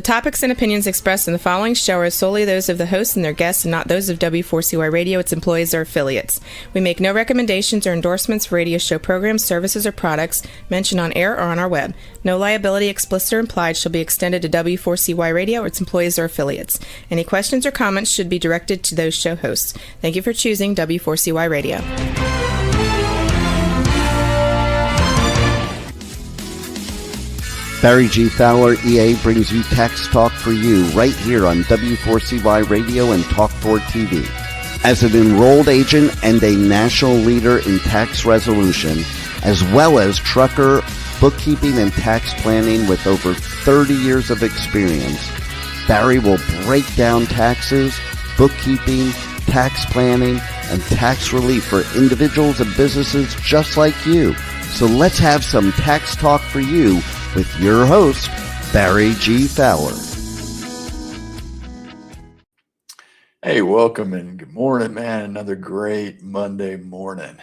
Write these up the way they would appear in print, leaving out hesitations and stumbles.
topics and opinions expressed in the following show are solely those of the hosts and their guests and not those of W4CY Radio, its employees, or affiliates. We make no recommendations or endorsements for radio show programs, services, or products mentioned on air or on our web. No liability, explicit or implied, shall be extended to W4CY Radio or its employees or affiliates. Any questions or comments should be directed to those show hosts. Thank you for choosing W4CY Radio. Barry G. Fowler, EA, brings you Tax Talk for You right here on W4CY Radio and Talk 4 TV. As an enrolled agent and a national leader in tax resolution, as well as trucker, bookkeeping, and tax planning with over 30 years of experience, Barry will break down taxes, bookkeeping, tax planning, and tax relief for individuals and businesses just like you. So let's have some Tax Talk for You with your host, Barry G. Fowler. Hey, welcome and good morning, man. Another great Monday morning.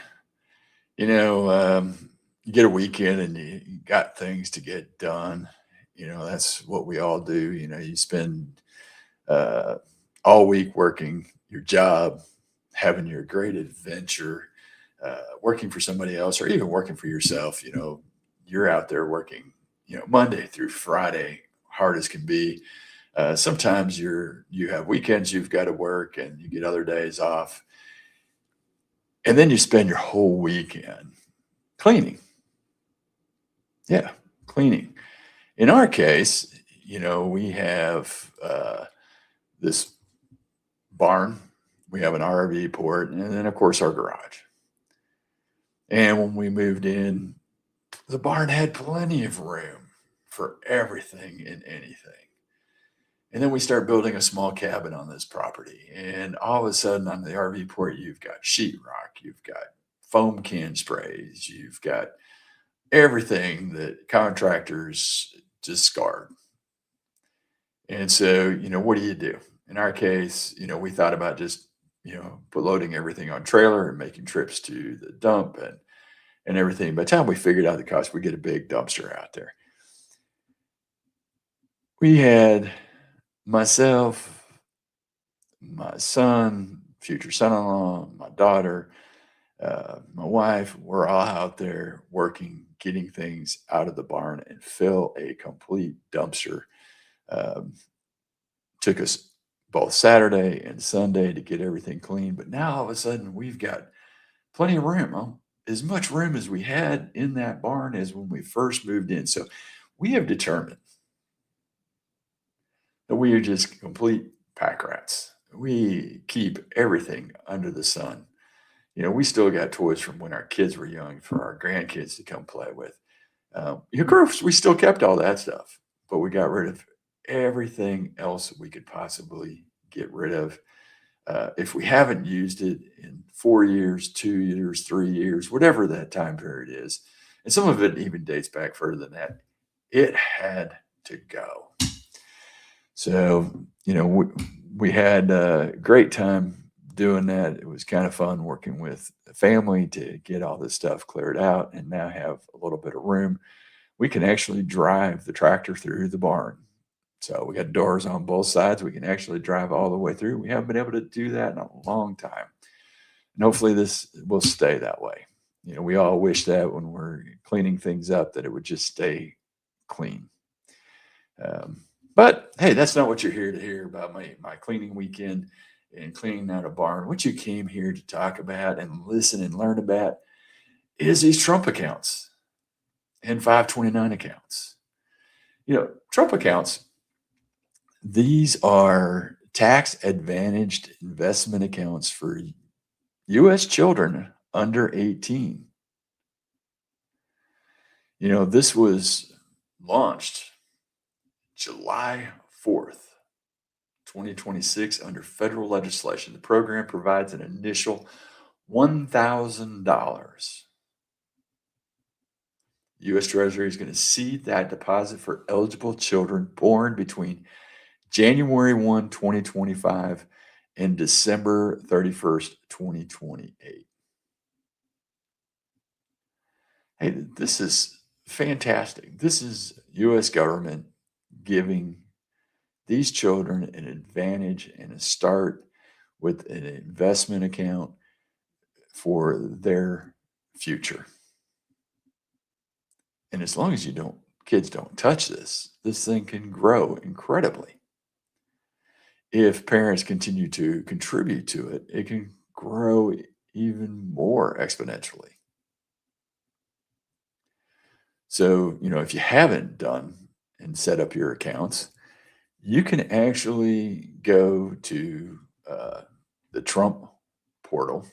You know, you get a weekend and you got things to get done. You know, that's what we all do. You know, you spend all week working your job, having your great adventure, working for somebody else, or even working for yourself. You know, you're out there working, you know, Monday through Friday, hard as can be. Sometimes you have weekends you've got to work and you get other days off. And then you spend your whole weekend cleaning. Yeah, cleaning. In our case, you know, we have this barn. We have an RV port, and then, of course, our garage. And when we moved in, the barn had plenty of room for everything and anything. And then we start building a small cabin on this property. And all of a sudden on the RV port, you've got sheetrock, you've got foam can sprays, you've got everything that contractors discard. And so, you know, what do? In our case, you know, we thought about just, you know, loading everything on trailer and making trips to the dump and everything. By the time we figured out the cost, we get a big dumpster out there. We had myself, my son, future son-in-law, my daughter, my wife, we're all out there working, getting things out of the barn and fill a complete dumpster. Took us both Saturday and Sunday to get everything clean. But now all of a sudden we've got plenty of room. As much room as we had in that barn as when we first moved in. So we have determined that we are just complete pack rats. We keep everything under the sun. You know, we still got toys from when our kids were young for our grandkids to come play with. Of course, we still kept all that stuff, but we got rid of everything else that we could possibly get rid of. If we haven't used it in 4 years, 2 years, 3 years, whatever that time period is, and some of it even dates back further than that, it had to go. So, you know, we had a great time doing that. It was kind of fun working with the family to get all this stuff cleared out and now have a little bit of room. We can actually drive the tractor through the barn. So we got doors on both sides. We can actually drive all the way through. We haven't been able to do that in a long time. And hopefully this will stay that way. You know, we all wish that when we're cleaning things up that it would just stay clean. But hey, that's not what you're here to hear about my cleaning weekend and cleaning out a barn. What you came here to talk about and listen and learn about is these Trump accounts and 529 accounts. You know, Trump accounts, these are tax-advantaged investment accounts for U.S. children under 18. You know, this was launched July 4th, 2026 under federal legislation. The program provides an initial $1,000. U.S. Treasury is going to seed that deposit for eligible children born between January 1, 2025 and December 31st, 2028. Hey, this is fantastic. This is U.S. government giving these children an advantage and a start with an investment account for their future. And as long as kids don't touch this thing can grow incredibly. If parents continue to contribute to it, it can grow even more exponentially. So, if you haven't done and set up your accounts, you can actually go to the Trump portal.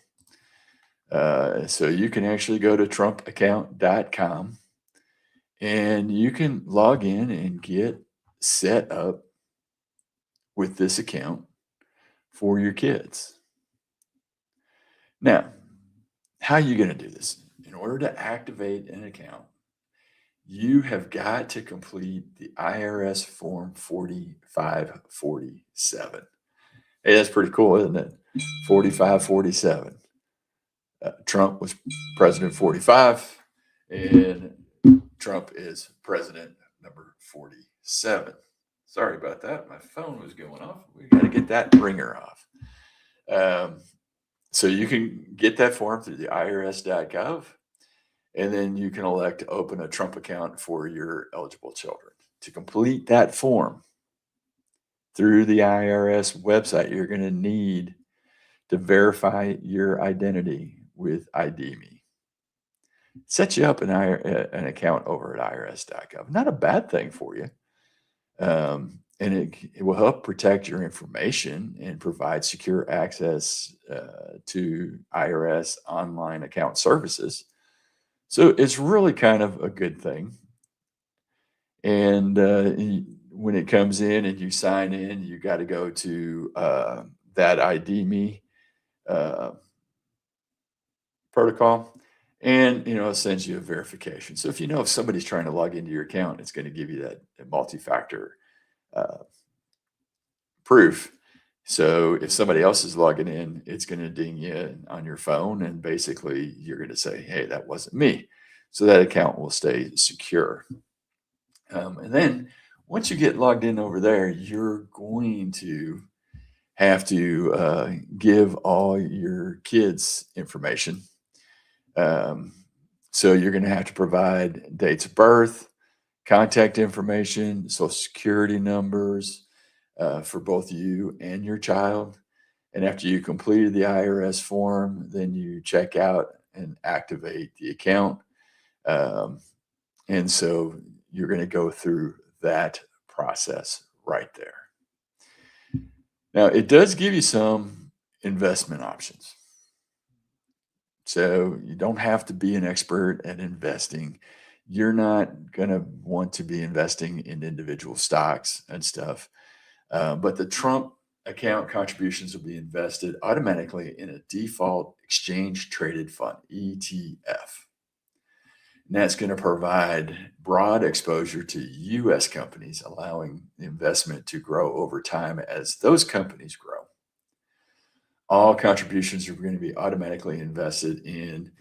So you can actually go to trumpaccount.com and you can log in and get set up with this account for your kids. Now, how are you going to do this? In order to activate an account, you have got to complete the IRS Form 4547. Hey, that's pretty cool, isn't it? 4547. Trump was president 45, and Trump is president number 47. Sorry about that. My phone was going off. We got to get that ringer off. So you can get that form through the irs.gov, and then you can elect to open a Trump account for your eligible children. To complete that form through the IRS website, you're going to need to verify your identity with ID.me. Set you up an account over at irs.gov. Not a bad thing for you. And it will help protect your information and provide secure access to IRS online account services. So it's really kind of a good thing. And when it comes in and you sign in, you got to go to that ID.me protocol, and it sends you a verification. So if somebody's trying to log into your account, it's going to give you that multi-factor proof. So if somebody else is logging in, it's going to ding you on your phone, and basically you're going to say, hey, that wasn't me. So that account will stay secure. And then once you get logged in over there, you're going to have to give all your kids' information. So you're going to have to provide dates of birth, contact information, social security numbers for both you and your child. And after you completed the IRS form, then you check out and activate the account. And so you're going to go through that process right there. Now, it does give you some investment options. So you don't have to be an expert at investing. You're not going to want to be investing in individual stocks and stuff. But the Trump account contributions will be invested automatically in a default exchange traded fund, ETF. And that's going to provide broad exposure to U.S. companies, allowing the investment to grow over time as those companies grow. All contributions are going to be automatically invested in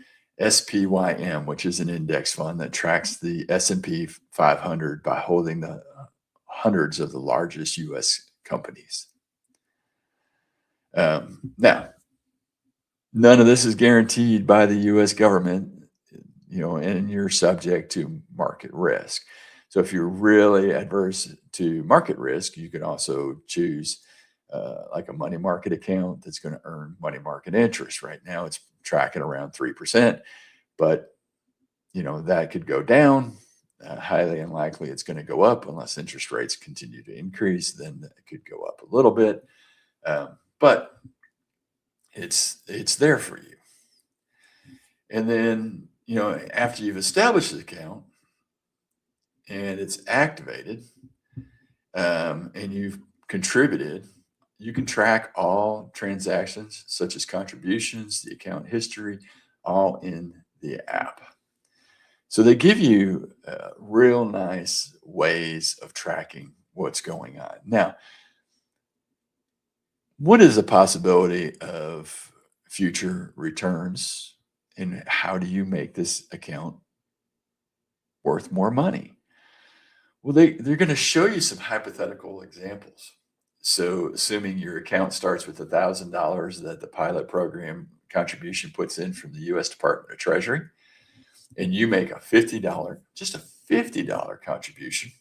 SPYM, which is an index fund that tracks the S&P 500 by holding the hundreds of the largest U.S. companies. Now, none of this is guaranteed by the U.S. government, and you're subject to market risk. So if you're really adverse to market risk, you can also choose like a money market account that's going to earn money market interest. Right now, it's tracking around 3%, but that could go down. Highly unlikely it's going to go up unless interest rates continue to increase. Then it could go up a little bit, but it's there for you. And then after you've established the account and it's activated, and you've contributed, you can track all transactions such as contributions, the account history, all in the app. So they give you real nice ways of tracking what's going on. Now, what is the possibility of future returns, and how do you make this account worth more money? Well, they're going to show you some hypothetical examples. So, assuming your account starts with $1,000 that the pilot program contribution puts in from the U.S. Department of Treasury, and you make a just a $50 contribution.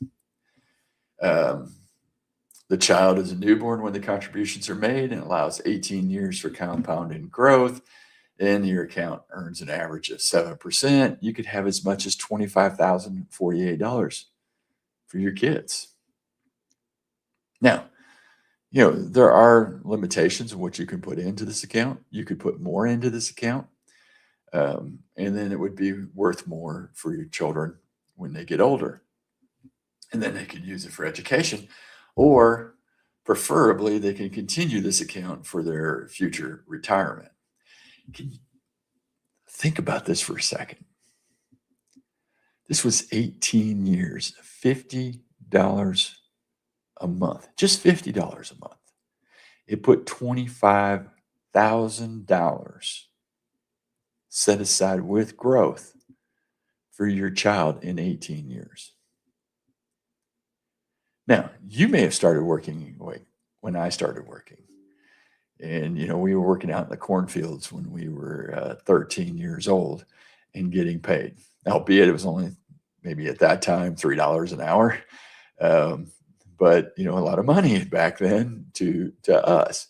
The child is a newborn when the contributions are made and allows 18 years for compounding growth, and your account earns an average of 7%. You could have as much as $25,048 for your kids. Now, there are limitations of what you can put into this account. You could put more into this account, and then it would be worth more for your children when they get older. And then they could use it for education, or preferably they can continue this account for their future retirement. Can you think about this for a second? This was 18 years, $50 a month, just $50 a month. It put $25,000 set aside with growth for your child in 18 years. Now, you may have started working when I started working. And, we were working out in the cornfields when we were 13 years old and getting paid. Albeit it was only maybe at that time $3 an hour. But, a lot of money back then to us.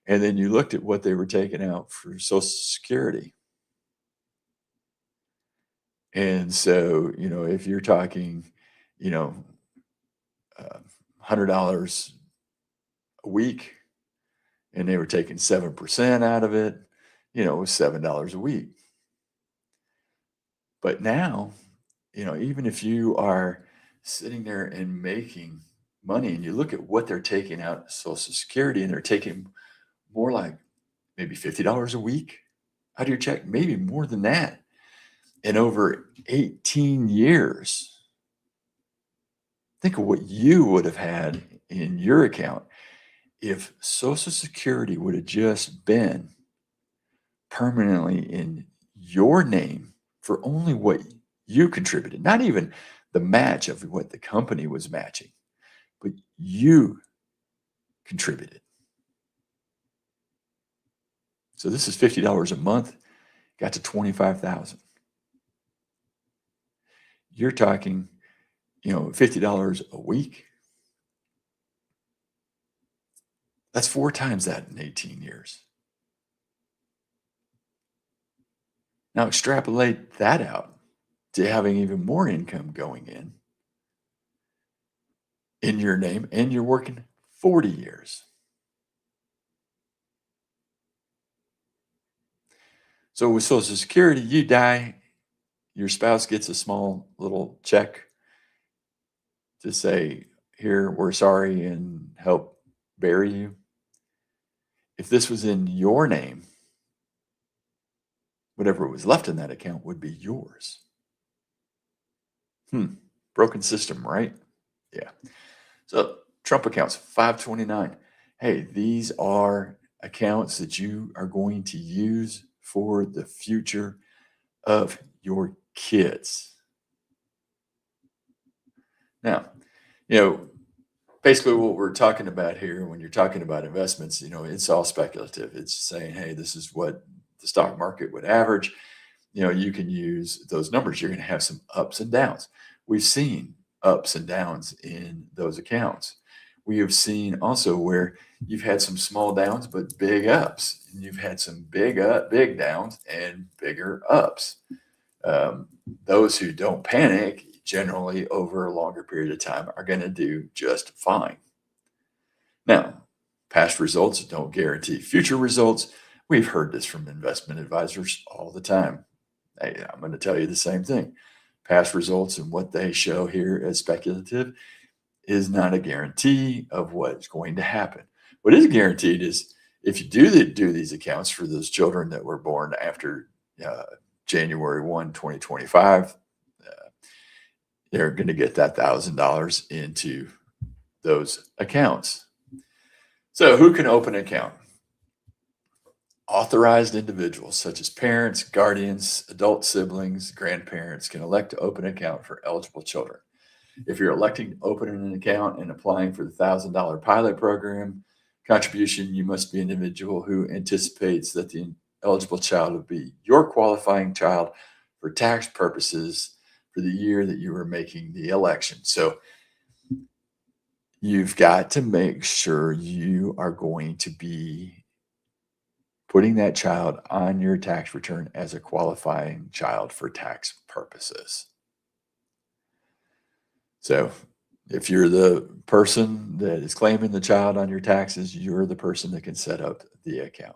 And then you looked at what they were taking out for Social Security. And so, if you're talking, $100 a week, and they were taking 7% out of it, it was $7 a week. But now, even if you are sitting there and making money and you look at what they're taking out of Social Security, and they're taking more like maybe $50 a week out of your check, maybe more than that. And over 18 years, think of what you would have had in your account if Social Security would have just been permanently in your name for only what you contributed, not even the match of what the company was matching, but you contributed. So this is $50 a month, got to $25,000. You're talking, $50 a week. That's 4 times that in 18 years. Now extrapolate that out to having even more income going in your name, and you're working 40 years. So with Social Security, you die, your spouse gets a small little check to say, here, we're sorry, and help bury you. If this was in your name, whatever was left in that account would be yours. Broken system, right? Yeah. So Trump accounts, 529. Hey, these are accounts that you are going to use for the future of your kids. Now, basically what we're talking about here, when you're talking about investments, it's all speculative. It's saying, hey, this is what the stock market would average. You can use those numbers. You're going to have some ups and downs. We've seen ups and downs in those accounts. We have seen also where you've had some small downs, but big ups, and you've had some big downs and bigger ups. Those who don't panic generally over a longer period of time are going to do just fine. Now, past results don't guarantee future results. We've heard this from investment advisors all the time. Hey, I'm going to tell you the same thing. Past results and what they show here as speculative is not a guarantee of what's going to happen. What is guaranteed is if you do these accounts for those children that were born after January 1, 2025, they're going to get that $1,000 into those accounts. So who can open an account? Authorized individuals such as parents, guardians, adult siblings, grandparents can elect to open an account for eligible children. If you're electing to open an account and applying for the $1,000 pilot program contribution, you must be an individual who anticipates that the eligible child will be your qualifying child for tax purposes for the year that you are making the election. So you've got to make sure you are going to be putting that child on your tax return as a qualifying child for tax purposes. So if you're the person that is claiming the child on your taxes, you're the person that can set up the account.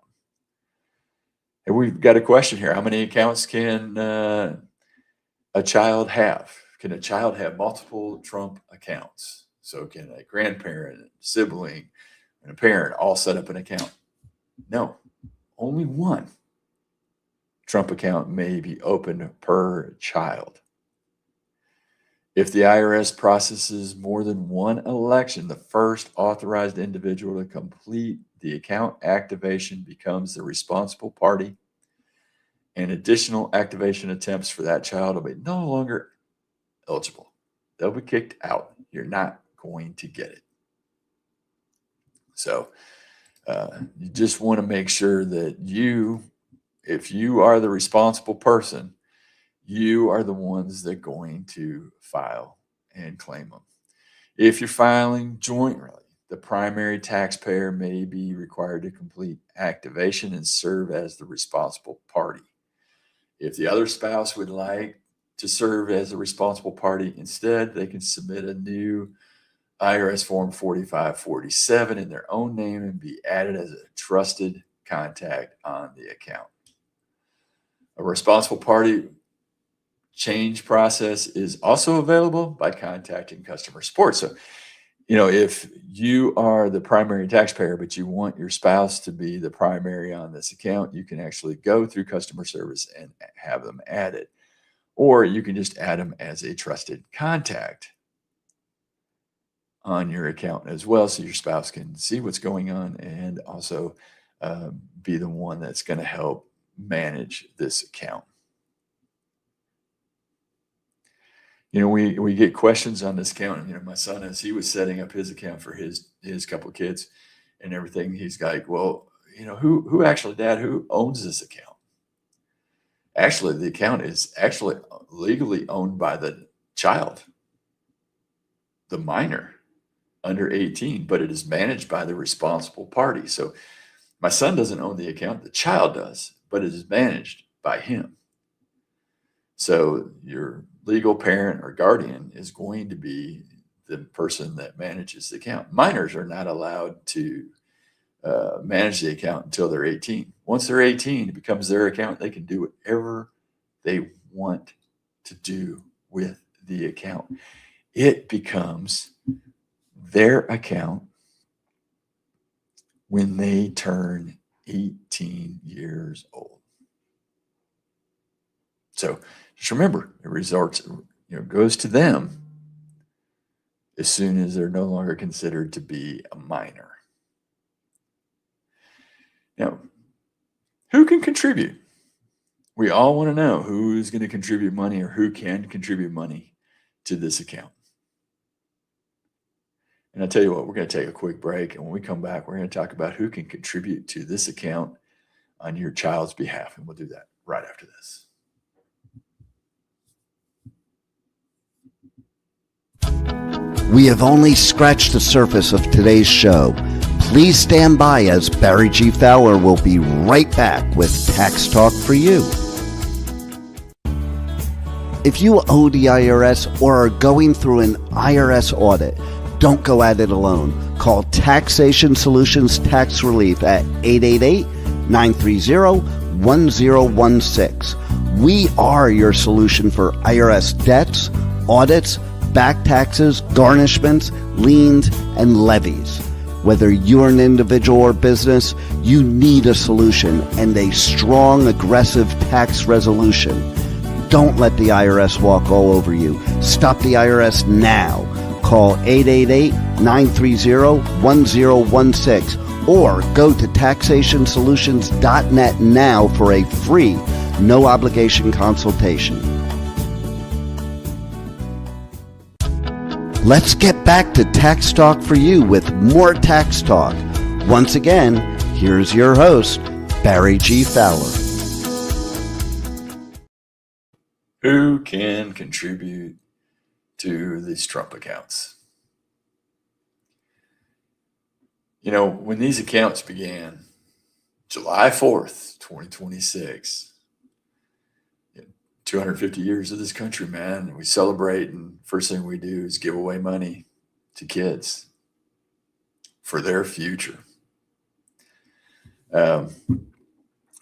And we've got a question here. How many accounts can a child have? Can a child have multiple Trump accounts? So can a grandparent, a sibling, and a parent all set up an account? No, only one Trump account may be opened per child. If the IRS processes more than one election, the first authorized individual to complete the account activation becomes the responsible party, and additional activation attempts for that child will be no longer eligible. They'll be kicked out. You're not going to get it. So you just want to make sure that if you are the responsible person, you are the ones that are going to file and claim them. If you're filing jointly, the primary taxpayer may be required to complete activation and serve as the responsible party. If the other spouse would like to serve as the responsible party instead, they can submit a new IRS Form 4547 in their own name and be added as a trusted contact on the account. A responsible party change process is also available by contacting customer support. So, if you are the primary taxpayer, but you want your spouse to be the primary on this account, you can actually go through customer service and have them added. Or you can just add them as a trusted contact on your account as well, so your spouse can see what's going on and also be the one that's going to help manage this account. We get questions on this account. My son, as he was setting up his account for his couple of kids and everything, he's like, well, who actually, Dad, who owns this account? Actually, the account is actually legally owned by the child, the minor under 18, but it is managed by the responsible party. So my son doesn't own the account, the child does, but it is managed by him. So your legal parent or guardian is going to be the person that manages the account. Minors are not allowed to manage the account until they're 18. Once they're 18, it becomes their account. They can do whatever they want to do with the account. It becomes their account when they turn 18 years old. So just remember, it goes to them as soon as they're no longer considered to be a minor. Now, who can contribute? We all want to know who's going to contribute money or who can contribute money to this account. And I'll tell you what, we're going to take a quick break. And when we come back, we're going to talk about who can contribute to this account on your child's behalf. And we'll do that right after this. We have only scratched the surface of today's show. Please stand by as Barry G. Fowler will be right back with Tax Talk for You. If you owe the IRS or are going through an IRS audit, don't go at it alone. Call Taxation Solutions Tax Relief at 888-930-1016. We are your solution for IRS debts, audits, back taxes, garnishments, liens, and levies. Whether you're an individual or business, you need a solution and a strong, aggressive tax resolution. Don't let the IRS walk all over you. Stop the IRS now. Call 888-930-1016 or go to taxationsolutions.net now for a free, no-obligation consultation. Let's get back to Tax Talk for You with more Tax Talk. Once again, here's your host, Barry G. Fowler. Who can contribute to these Trump accounts? You know, when these accounts began, July 4th, 2026, 250 years of this country, man. We celebrate, and first thing we do is give away money to kids for their future. But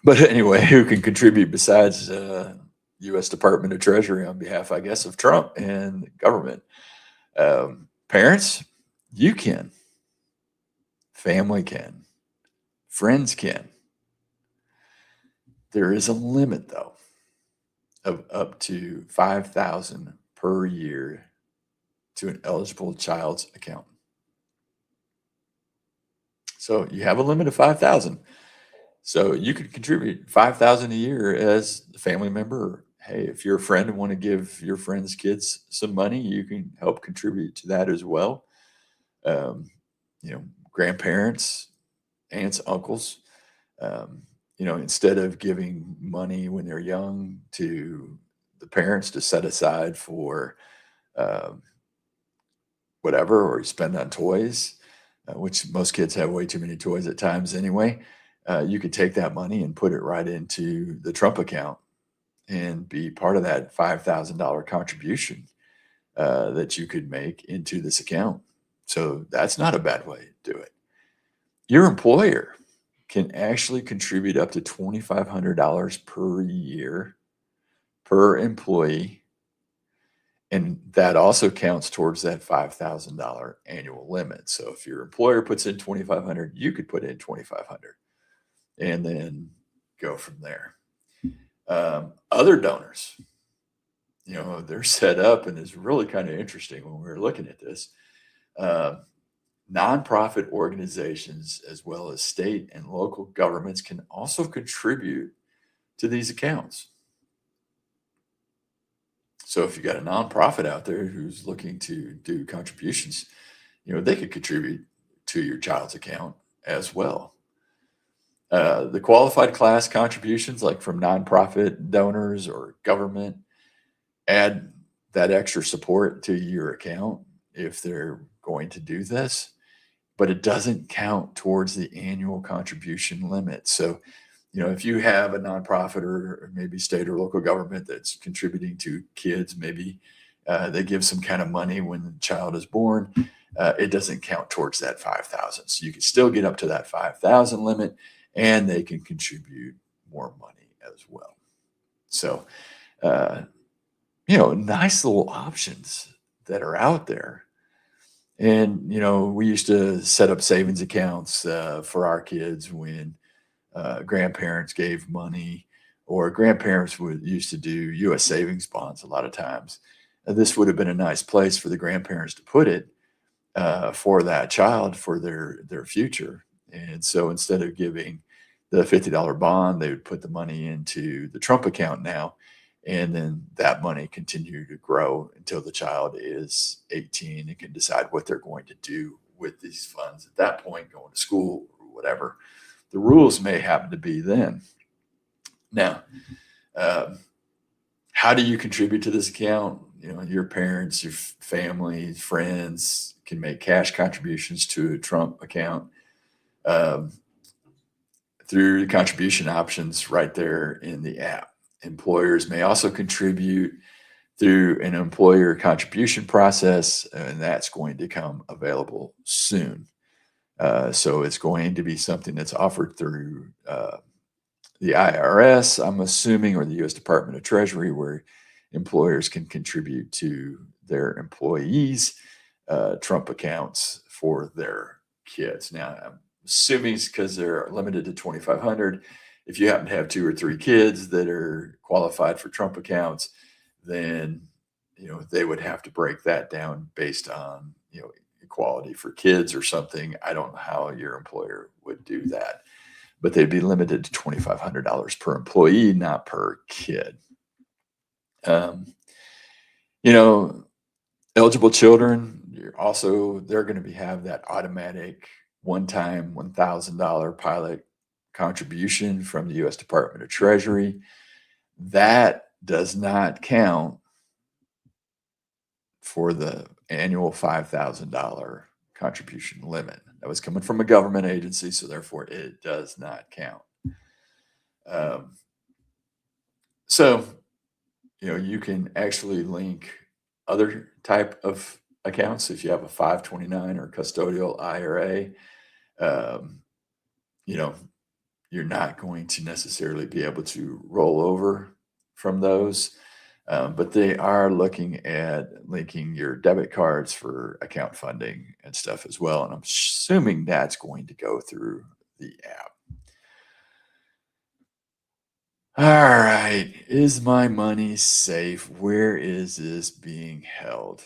anyway, who can contribute besides U.S. Department of Treasury on behalf, I guess, of Trump and the government? Parents, you can. Family can. Friends can. There is a limit, though, of up to $5,000 per year to an eligible child's account. So you have a limit of $5,000. So you could contribute $5,000 a year as a family member. Hey, if you're a friend and want to give your friend's kids some money, you can help contribute to that as well. Grandparents, aunts, uncles. Instead of giving money when they're young to the parents to set aside for whatever, or spend on toys, which most kids have way too many toys at times anyway, you could take that money and put it right into the Trump account and be part of that $5,000 contribution that you could make into this account. So that's not a bad way to do it. Your employer can actually contribute up to $2,500 per year per employee. And that also counts towards that $5,000 annual limit. So if your employer puts in $2,500, you could put in $2,500 and then go from there. Other donors, they're set up, and it's really kind of interesting when we were looking at this. Nonprofit organizations, as well as state and local governments, can also contribute to these accounts. So if you got a nonprofit out there who's looking to do contributions, they could contribute to your child's account as well. The qualified class contributions, like from nonprofit donors or government, add that extra support to your account if they're going to do this, but it doesn't count towards the annual contribution limit. So, if you have a nonprofit or maybe state or local government that's contributing to kids, maybe they give some kind of money when the child is born, it doesn't count towards that $5,000. So you can still get up to that $5,000 limit, and they can contribute more money as well. So, nice little options that are out there. And, we used to set up savings accounts for our kids when grandparents gave money, or grandparents used to do U.S. savings bonds a lot of times. This would have been a nice place for the grandparents to put it for that child, for their future. And so instead of giving the $50 bond, they would put the money into the Trump account now. And then that money continue to grow until the child is 18 and can decide what they're going to do with these funds at that point, going to school or whatever the rules may happen to be then. Now, how do you contribute to this account? Your parents, your family, friends can make cash contributions to a Trump account through the contribution options right there in the app. Employers may also contribute through an employer contribution process, and that's going to come available soon. So it's going to be something that's offered through the IRS, I'm assuming, or the U.S. Department of Treasury, where employers can contribute to their employees' Trump accounts for their kids. Now, I'm assuming it's because they're limited to $2,500. If you happen to have 2 or 3 kids that are qualified for Trump accounts, then they would have to break that down based on equality for kids or something. I don't know how your employer would do that, but they'd be limited to $2,500 per employee, not per kid. Eligible children, they're going to have that automatic one-time $1,000 pilot contribution from the U.S. Department of Treasury. That does not count for the annual $5,000 contribution limit. That was coming from a government agency, so therefore it does not count. So, you can actually link other type of accounts. If you have a 529 or custodial IRA, you're not going to necessarily be able to roll over from those. But they are looking at linking your debit cards for account funding and stuff as well. And I'm assuming that's going to go through the app. All right. Is my money safe? Where is this being held?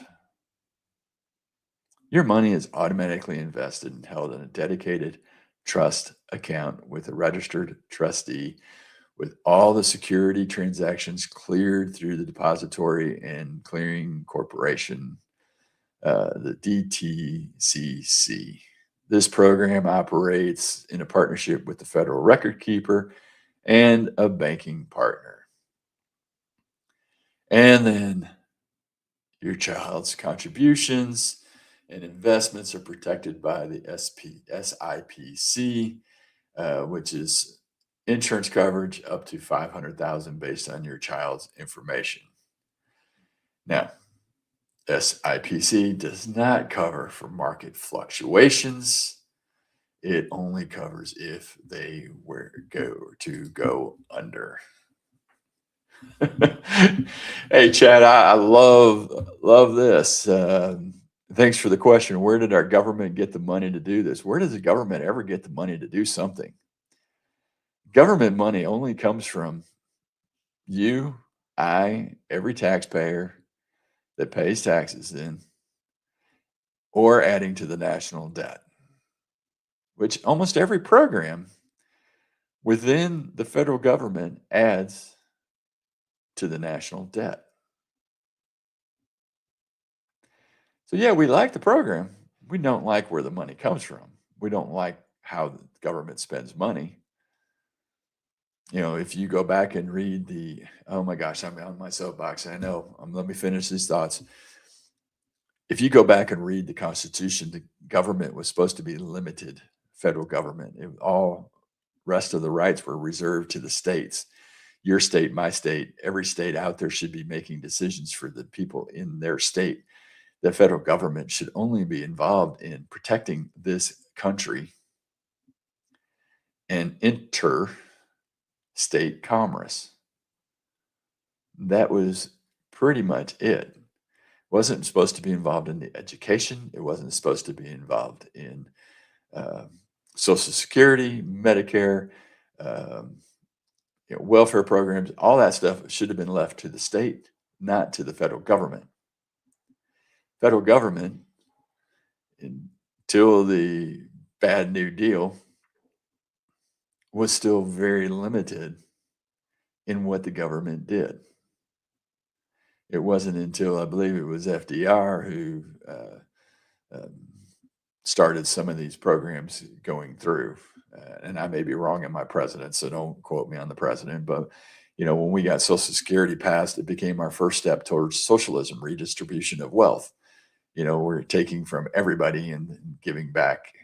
Your money is automatically invested and held in a dedicated trust account with a registered trustee, with all the security transactions cleared through the Depository and Clearing Corporation, the DTCC. This program operates in a partnership with the Federal Record Keeper and a banking partner. And then your child's contributions and investments are protected by the SIPC, which is insurance coverage up to $500,000 based on your child's information. Now, SIPC does not cover for market fluctuations. It only covers if they were to go under. Hey, Chad, I love this. Thanks for the question. Where did our government get the money to do this? Where does the government ever get the money to do something? Government money only comes from you, every taxpayer that pays taxes in, or adding to the national debt, which almost every program within the federal government adds to the national debt. So yeah, we like the program. We don't like where the money comes from. We don't like how the government spends money. If you go back and read oh my gosh, I'm on my soapbox. I know. Let me finish these thoughts. If you go back and read the Constitution, the government was supposed to be limited, federal government. All rest of the rights were reserved to the states. Your state, my state, every state out there should be making decisions for the people in their state. The federal government should only be involved in protecting this country and interstate commerce. That was pretty much it. Wasn't supposed to be involved in the education. It wasn't supposed to be involved in Social Security, Medicare, welfare programs. All that stuff should have been left to the state, not to the federal government. Federal government, until the bad New Deal, was still very limited in what the government did. It wasn't until, I believe it was FDR who started some of these programs going through. And I may be wrong in my president, so don't quote me on the president. But, when we got Social Security passed, it became our first step towards socialism, redistribution of wealth. We're taking from everybody and giving back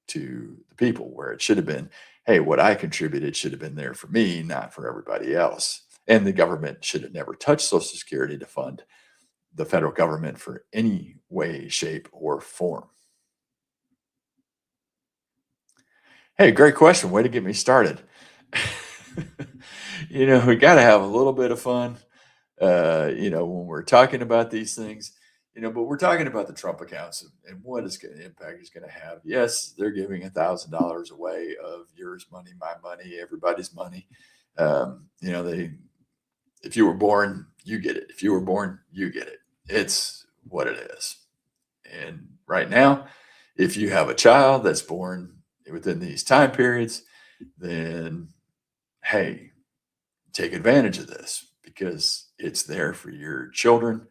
to the people, where it should have been, hey, what I contributed should have been there for me, not for everybody else. And the government should have never touched Social Security to fund the federal government for any way, shape, or form. Hey, great question. Way to get me started. We got to have a little bit of fun, when we're talking about these things. But we're talking about the Trump accounts and what impact is going to have. Yes, they're giving $1,000 away of yours money, my money, everybody's money. If you were born, you get it. If you were born, you get it. It's what it is. And right now, if you have a child that's born within these time periods, then, hey, take advantage of this, because it's there for your children.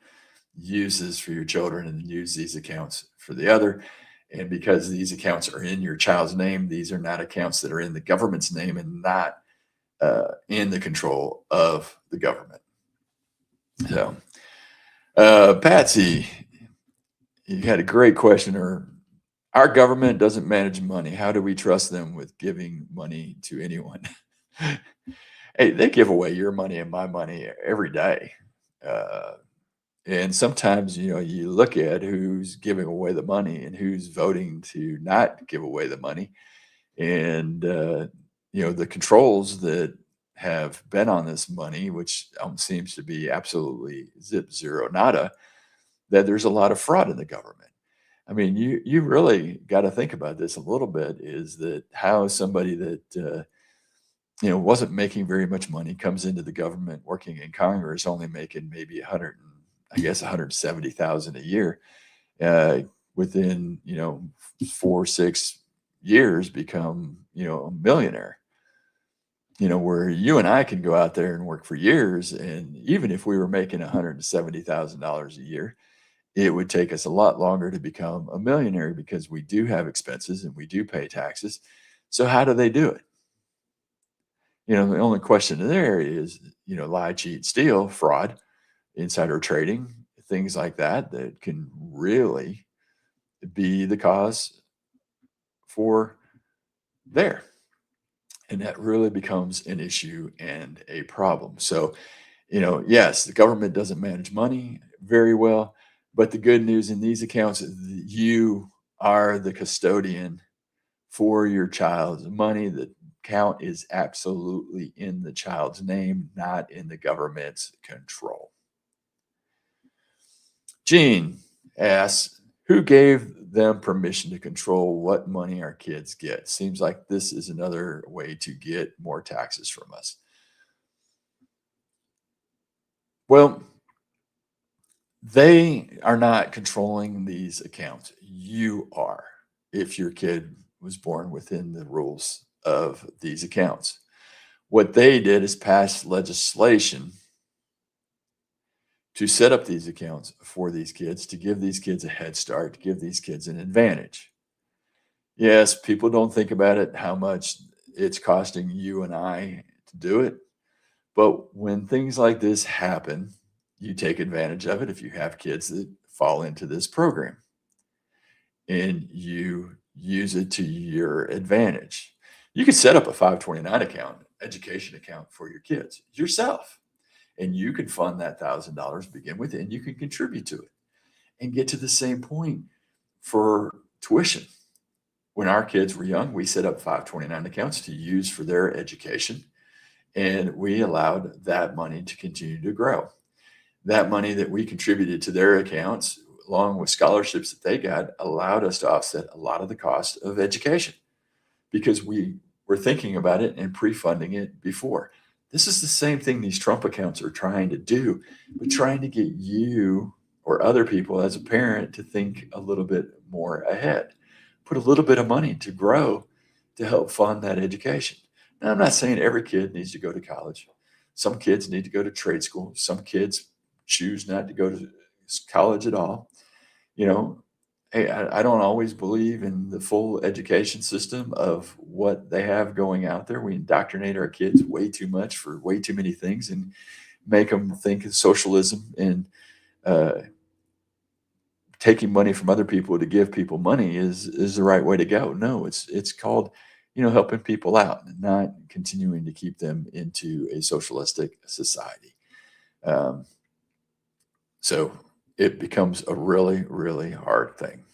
uses for your children and use these accounts for the other. And because these accounts are in your child's name, these are not accounts that are in the government's name and not in the control of the government. So, Patsy, you had a great question. Our government doesn't manage money. How do we trust them with giving money to anyone? Hey, they give away your money and my money every day. And sometimes, you look at who's giving away the money and who's voting to not give away the money. And, the controls that have been on this money, which seems to be absolutely zip zero nada, that there's a lot of fraud in the government. I mean, you really got to think about this a little bit, is that how somebody that, wasn't making very much money comes into the government working in Congress, only making maybe 170,000 a year, within, 4 or 6 years become, a millionaire, where you and I can go out there and work for years. And even if we were making $170,000 a year, it would take us a lot longer to become a millionaire, because we do have expenses and we do pay taxes. So how do they do it? The only question there is, lie, cheat, steal, fraud, insider trading, things like that can really be the cause for there. And that really becomes an issue and a problem. So, yes, the government doesn't manage money very well, but the good news in these accounts is that you are the custodian for your child's money. The account is absolutely in the child's name, not in the government's control. Gene asks, who gave them permission to control what money our kids get? Seems like this is another way to get more taxes from us. Well, they are not controlling these accounts. You are, if your kid was born within the rules of these accounts. What they did is pass legislation to set up these accounts for these kids, to give these kids a head start, to give these kids an advantage. Yes, people don't think about it, how much it's costing you and I to do it. But when things like this happen, you take advantage of it if you have kids that fall into this program, and you use it to your advantage. You could set up a 529 account, education account for your kids yourself. And you can fund that $1,000 to begin with, and you can contribute to it and get to the same point for tuition. When our kids were young, we set up 529 accounts to use for their education, and we allowed that money to continue to grow. That money that we contributed to their accounts, along with scholarships that they got, allowed us to offset a lot of the cost of education, because we were thinking about it and pre-funding it before. This is the same thing these Trump accounts are trying to do, but trying to get you or other people as a parent to think a little bit more ahead. Put a little bit of money to grow to help fund that education. Now, I'm not saying every kid needs to go to college. Some kids need to go to trade school. Some kids choose not to go to college at all. Hey, I don't always believe in the full education system of what they have going out there. We indoctrinate our kids way too much for way too many things and make them think of socialism and taking money from other people to give people money is the right way to go. No, it's called, helping people out and not continuing to keep them into a socialistic society. So it becomes a really, really hard thing.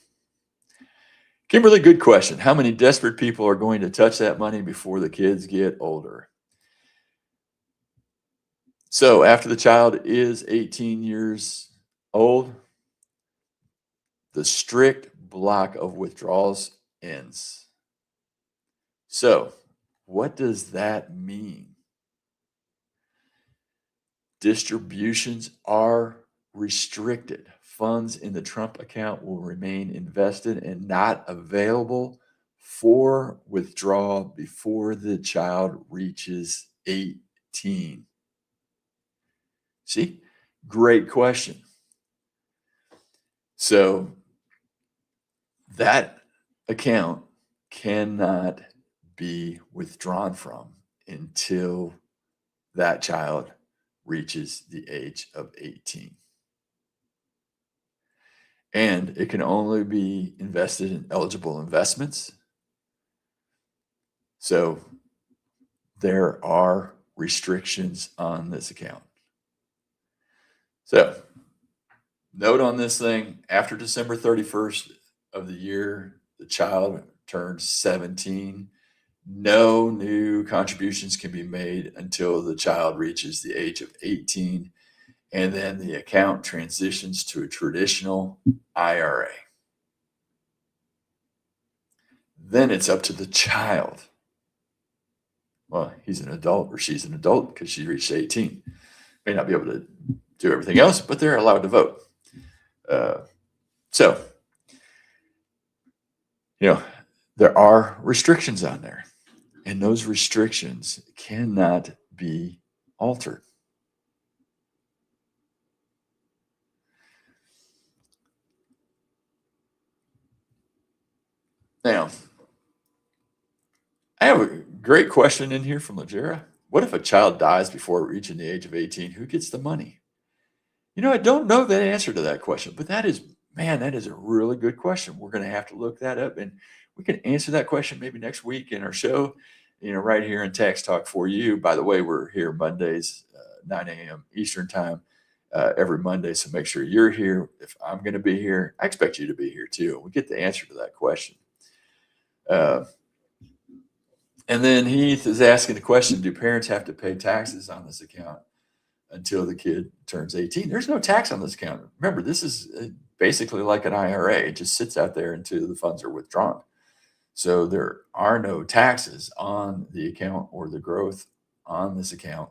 Kimberly, good question. How many desperate people are going to touch that money before the kids get older? So after the child is 18 years old, the strict block of withdrawals ends. So what does that mean? Distributions are restricted. Funds in the Trump account will remain invested and not available for withdrawal before the child reaches 18. See, great question. So that account cannot be withdrawn from until that child reaches the age of 18. And it can only be invested in eligible investments. So there are restrictions on this account. So note on this thing, after December 31st of the year, the child turns 17. No new contributions can be made until the child reaches the age of 18. And then the account transitions to a traditional IRA. Then it's up to the child. Well, he's an adult or she's an adult because she reached 18. May not be able to do everything else, but they're allowed to vote. So, there are restrictions on there, and those restrictions cannot be altered. Now, I have a great question in here from Lajera. What if a child dies before reaching the age of 18? Who gets the money? I don't know the answer to that question, but that is a really good question. We're going to have to look that up, and we can answer that question maybe next week in our show, right here in Tax Talk for You. By the way, we're here Mondays, 9 a.m. Eastern time, every Monday. So make sure you're here. If I'm going to be here, I expect you to be here too. We get the answer to that question. And then Heath is asking the question, do parents have to pay taxes on this account until the kid turns 18? There's no tax on this account. Remember, this is basically like an IRA. It just sits out there until the funds are withdrawn. So there are no taxes on the account or the growth on this account.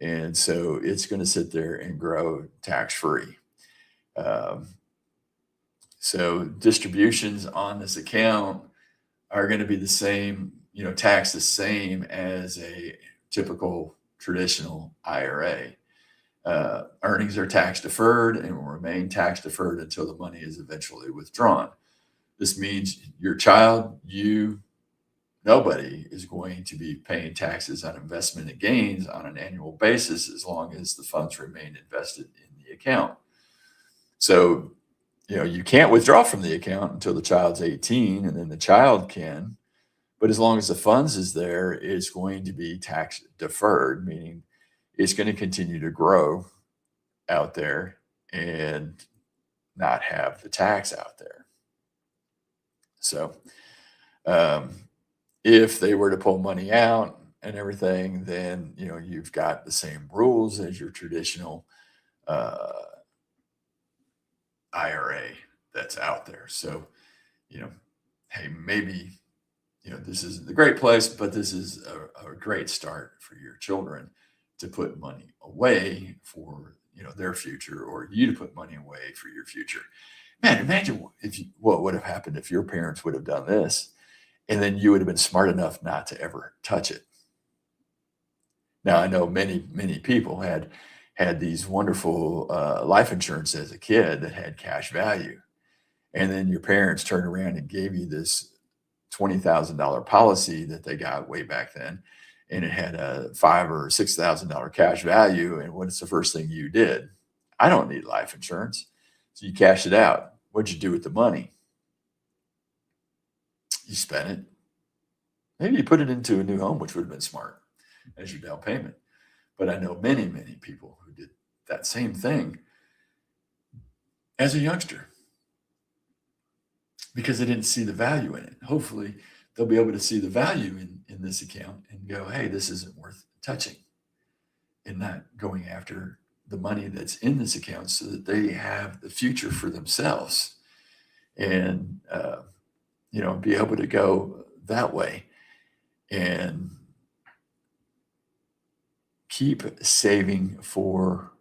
And so it's going to sit there and grow tax-free. So distributions on this account are going to be the same, taxed the same as a typical traditional IRA. Earnings are tax deferred and will remain tax deferred until the money is eventually withdrawn. This means your child, nobody is going to be paying taxes on investment and gains on an annual basis as long as the funds remain invested in the account. So, you can't withdraw from the account until the child's 18, and then the child can. But as long as the funds is there, it's going to be tax deferred, meaning it's going to continue to grow out there and not have the tax out there. So if they were to pull money out and everything, then, you've got the same rules as your traditional IRA that's out there. So, hey, maybe, this isn't the great place, but this is a great start for your children to put money away for, their future, or you to put money away for your future. Man, imagine what would have happened if your parents would have done this, and then you would have been smart enough not to ever touch it. Now, I know many, many people had these wonderful life insurance as a kid that had cash value. And then your parents turned around and gave you this $20,000 policy that they got way back then. And it had a $5,000 or $6,000 cash value. And what's the first thing you did? I don't need life insurance. So you cashed it out. What'd you do with the money? You spent it. Maybe you put it into a new home, which would have been smart as your down payment. But I know many, many people who did that same thing as a youngster because they didn't see the value in it. Hopefully, they'll be able to see the value in this account and go, hey, this isn't worth touching, and not going after the money that's in this account so that they have the future for themselves and, be able to go that way and keep saving for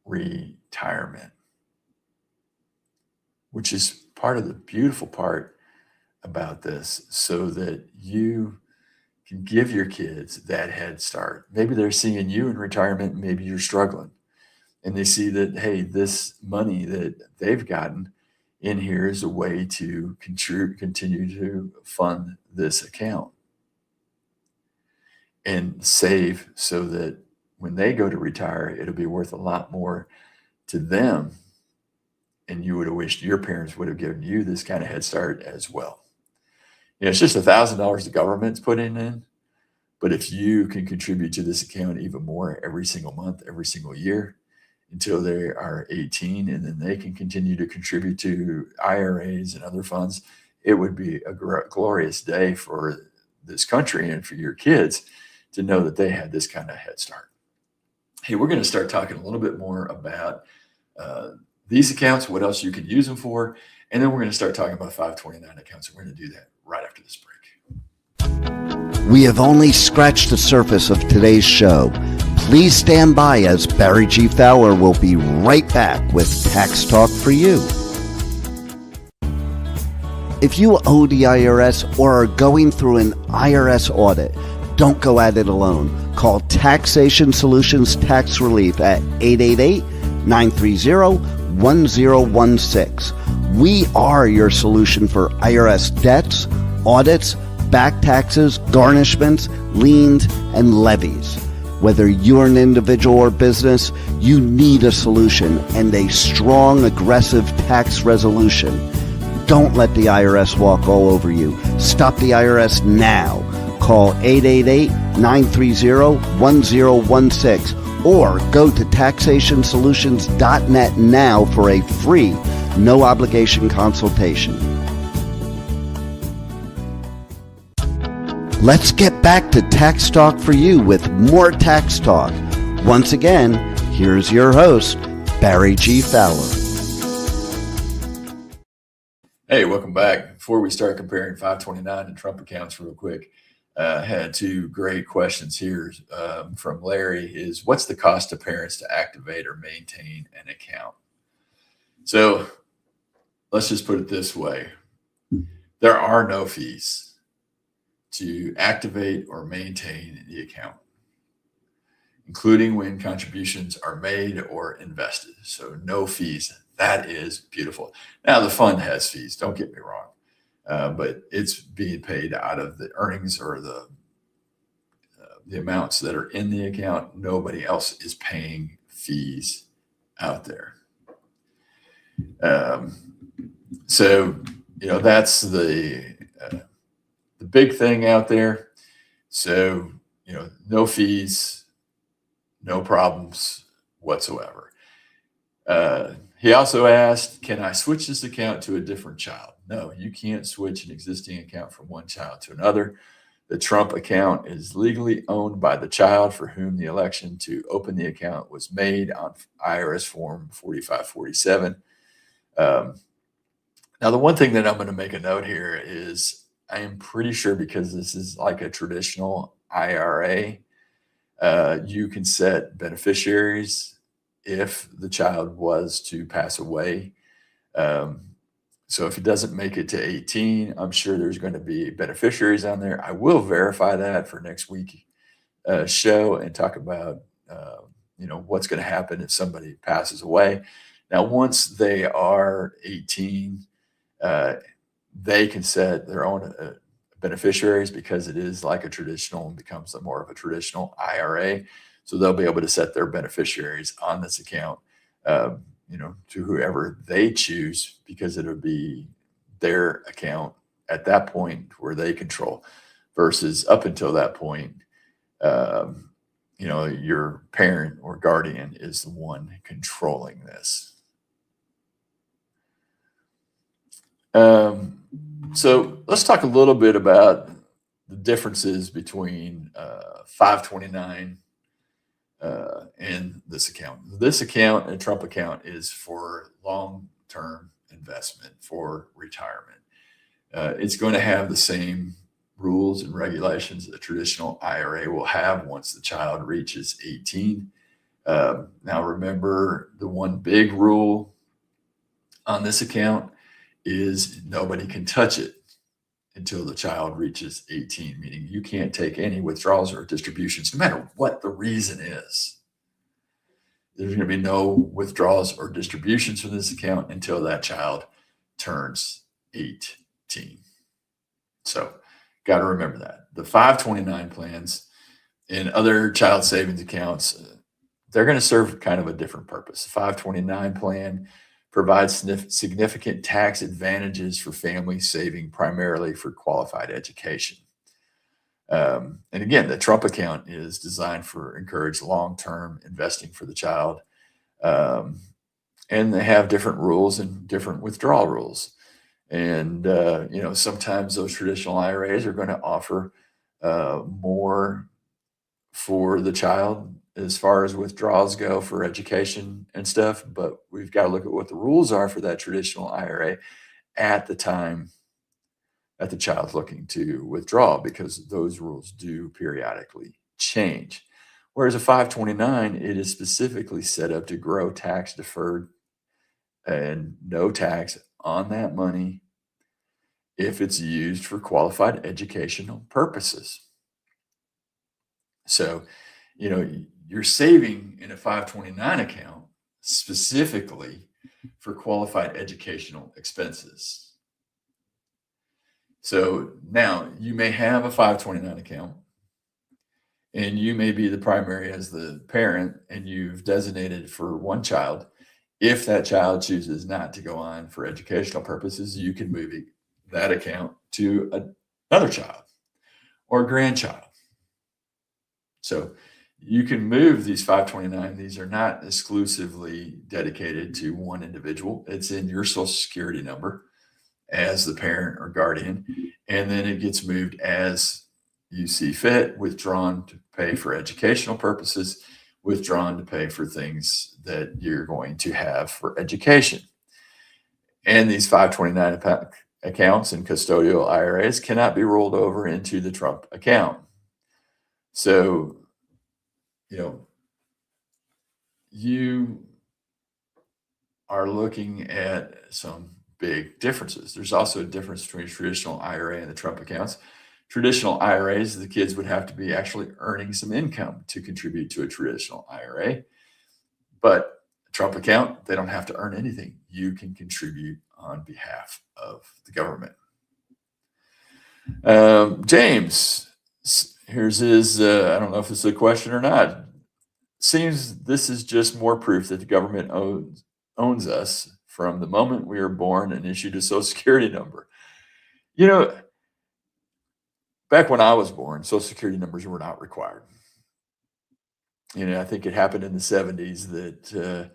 retirement, which is part of the beautiful part about this, so that you can give your kids that head start. Maybe they're seeing you in retirement, maybe you're struggling, and they see that, hey, this money that they've gotten in here is a way to continue to fund this account and save so that when they go to retire, it'll be worth a lot more to them. And you would have wished your parents would have given you this kind of head start as well. It's just $1,000 the government's putting in. But if you can contribute to this account even more every single month, every single year, until they are 18, and then they can continue to contribute to IRAs and other funds, it would be a glorious day for this country and for your kids to know that they had this kind of head start. Hey, we're going to start talking a little bit more about these accounts, what else you can use them for, and then we're going to start talking about 529 accounts, and we're going to do that right after this break. We have only scratched the surface of today's show. Please stand by as Barry G. Fowler will be right back with Tax Talk for You. If you owe the IRS or are going through an IRS audit, don't go at it alone. Call Taxation Solutions Tax Relief at 888-930-1016. We are your solution for IRS debts, audits, back taxes, garnishments, liens, and levies. Whether you're an individual or business, you need a solution and a strong, aggressive tax resolution. Don't let the IRS walk all over you. Stop the IRS now. Call 888-930-1016 or go to taxationsolutions.net now for a free, no obligation consultation. Let's get back to Tax Talk for You with more Tax Talk. Once again, here's your host, Barry G. Fowler. Hey, welcome back. Before we start comparing 529 and Trump accounts real quick, had two great questions here from Larry is, what's the cost to parents to activate or maintain an account? So let's just put it this way. There are no fees to activate or maintain the account, including when contributions are made or invested. So no fees. That is beautiful. Now the fund has fees, don't get me wrong, but it's being paid out of the earnings or the amounts that are in the account. Nobody else is paying fees out there. So, that's the big thing out there. So, no fees, no problems whatsoever. He also asked, can I switch this account to a different child? No, you can't switch an existing account from one child to another. The Trump account is legally owned by the child for whom the election to open the account was made on IRS Form 4547. Now, the one thing that I'm going to make a note here is I am pretty sure, because this is like a traditional IRA, you can set beneficiaries if the child was to pass away. So if it doesn't make it to 18, I'm sure there's going to be beneficiaries on there. I will verify that for next week show and talk about, what's going to happen if somebody passes away. Now, once they are 18, they can set their own beneficiaries, because it is like a traditional and becomes more of a traditional IRA. So they'll be able to set their beneficiaries on this account, to whoever they choose, because it'll be their account at that point where they control, versus up until that point, your parent or guardian is the one controlling this. So let's talk a little bit about the differences between 529 and this account. This account and Trump account is for long-term investment for retirement. It's going to have the same rules and regulations that a traditional IRA will have once the child reaches 18. Now, remember, the one big rule on this account is nobody can touch it until the child reaches 18, meaning you can't take any withdrawals or distributions, no matter what the reason is. There's going to be no withdrawals or distributions from this account until that child turns 18. So got to remember that. The 529 plans and other child savings accounts, they're going to serve kind of a different purpose. The 529 plan provides significant tax advantages for families saving primarily for qualified education. And again, the Trump account is designed for encourage long-term investing for the child. And they have different rules and different withdrawal rules. And, sometimes those traditional IRAs are going to offer more for the child as far as withdrawals go for education and stuff. But we've got to look at what the rules are for that traditional IRA at the time that the child's looking to withdraw, because those rules do periodically change. Whereas a 529, it is specifically set up to grow tax deferred and no tax on that money if it's used for qualified educational purposes. So, you're saving in a 529 account specifically for qualified educational expenses. So now you may have a 529 account and you may be the primary as the parent, and you've designated for one child. If that child chooses not to go on for educational purposes, you can move that account to another child or grandchild. So you can move these 529. These are not exclusively dedicated to one individual. It's in your Social Security number as the parent or guardian, and then it gets moved as you see fit, withdrawn to pay for educational purposes, withdrawn to pay for things that you're going to have for education. And these 529 accounts and custodial IRAs cannot be rolled over into the Trump account. So, you are looking at some big differences. There's also a difference between traditional IRA and the Trump accounts. Traditional IRAs, the kids would have to be actually earning some income to contribute to a traditional IRA. But a Trump account, they don't have to earn anything. You can contribute on behalf of the government. James, here's his, I don't know if it's a question or not. Seems this is just more proof that the government owns us from the moment we were born and issued a Social Security number. Back when I was born, Social Security numbers were not required. I think it happened in the 70s that,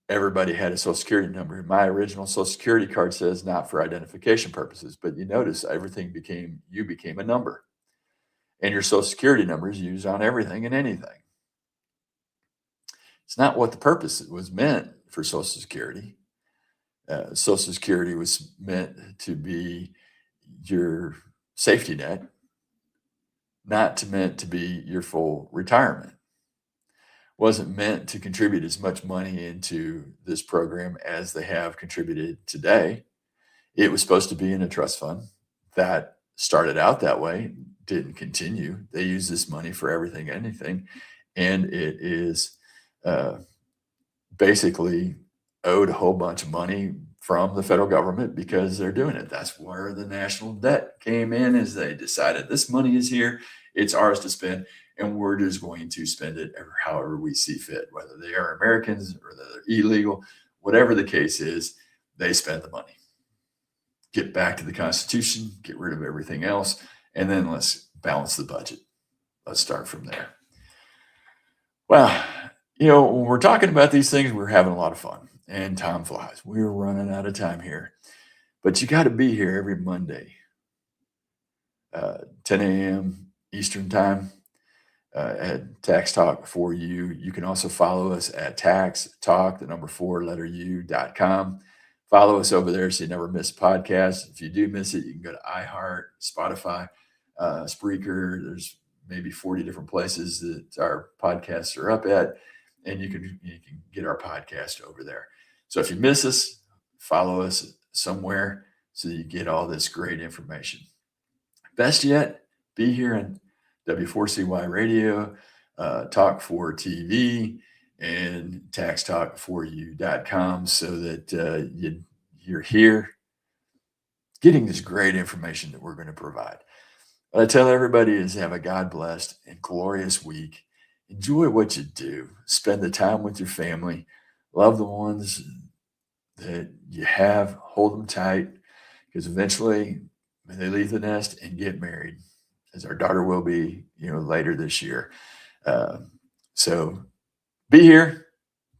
everybody had a Social Security number. My original Social Security card says not for identification purposes, but you notice everything became a number. And your Social Security number is used on everything and anything. It's not what the purpose was meant for Social Security. Social Security was meant to be your safety net, not meant to be your full retirement. Wasn't meant to contribute as much money into this program as they have contributed today. It was supposed to be in a trust fund that started out that way, didn't continue. They use this money for everything, anything, and it is basically owed a whole bunch of money from the federal government because they're doing it. That's where the national debt came in, is they decided this money is here, it's ours to spend, and we're just going to spend it however we see fit, whether they are Americans or they're illegal, whatever the case is, they spend the money. Get back to the Constitution, get rid of everything else, and then let's balance the budget. Let's start from there. Well, when we're talking about these things, we're having a lot of fun, and time flies. We're running out of time here, but you got to be here every Monday, 10 a.m. Eastern time at Tax Talk for You. You can also follow us at Tax Talk, the number 4u.com. Follow us over there so you never miss a podcast. If you do miss it, you can go to iHeart, Spotify, Spreaker. There's maybe 40 different places that our podcasts are up at, and you can get our podcast over there. So if you miss us, follow us somewhere so you get all this great information. Best yet, be here on W4CY Radio, Talk 4 TV, and taxtalk4u.com so that you you're here getting this great information that we're going to provide. What I tell everybody is have a God-blessed and glorious week. Enjoy what you do. Spend the time with your family. Love the ones that you have. Hold them tight, because eventually when they leave the nest and get married, as our daughter will be, later this year. So be here,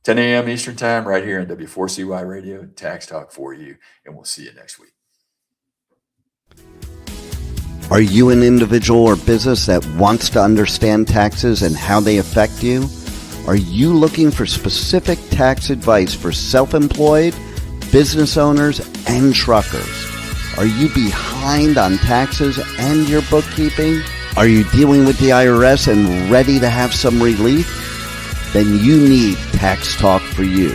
10 a.m. Eastern time, right here on W4CY Radio, Tax Talk for you, and we'll see you next week. Are you an individual or business that wants to understand taxes and how they affect you? Are you looking for specific tax advice for self-employed, business owners, and truckers? Are you behind on taxes and your bookkeeping? Are you dealing with the IRS and ready to have some relief? Then you need Tax Talk for You,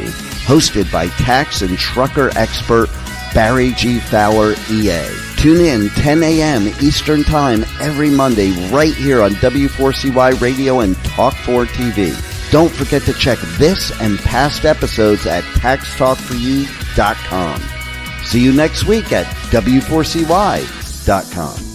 hosted by tax and trucker expert Barry G. Fowler, EA. Tune in 10 a.m. Eastern Time every Monday right here on W4CY Radio and Talk4 TV. Don't forget to check this and past episodes at TaxTalkForYou.com. See you next week at W4CY.com.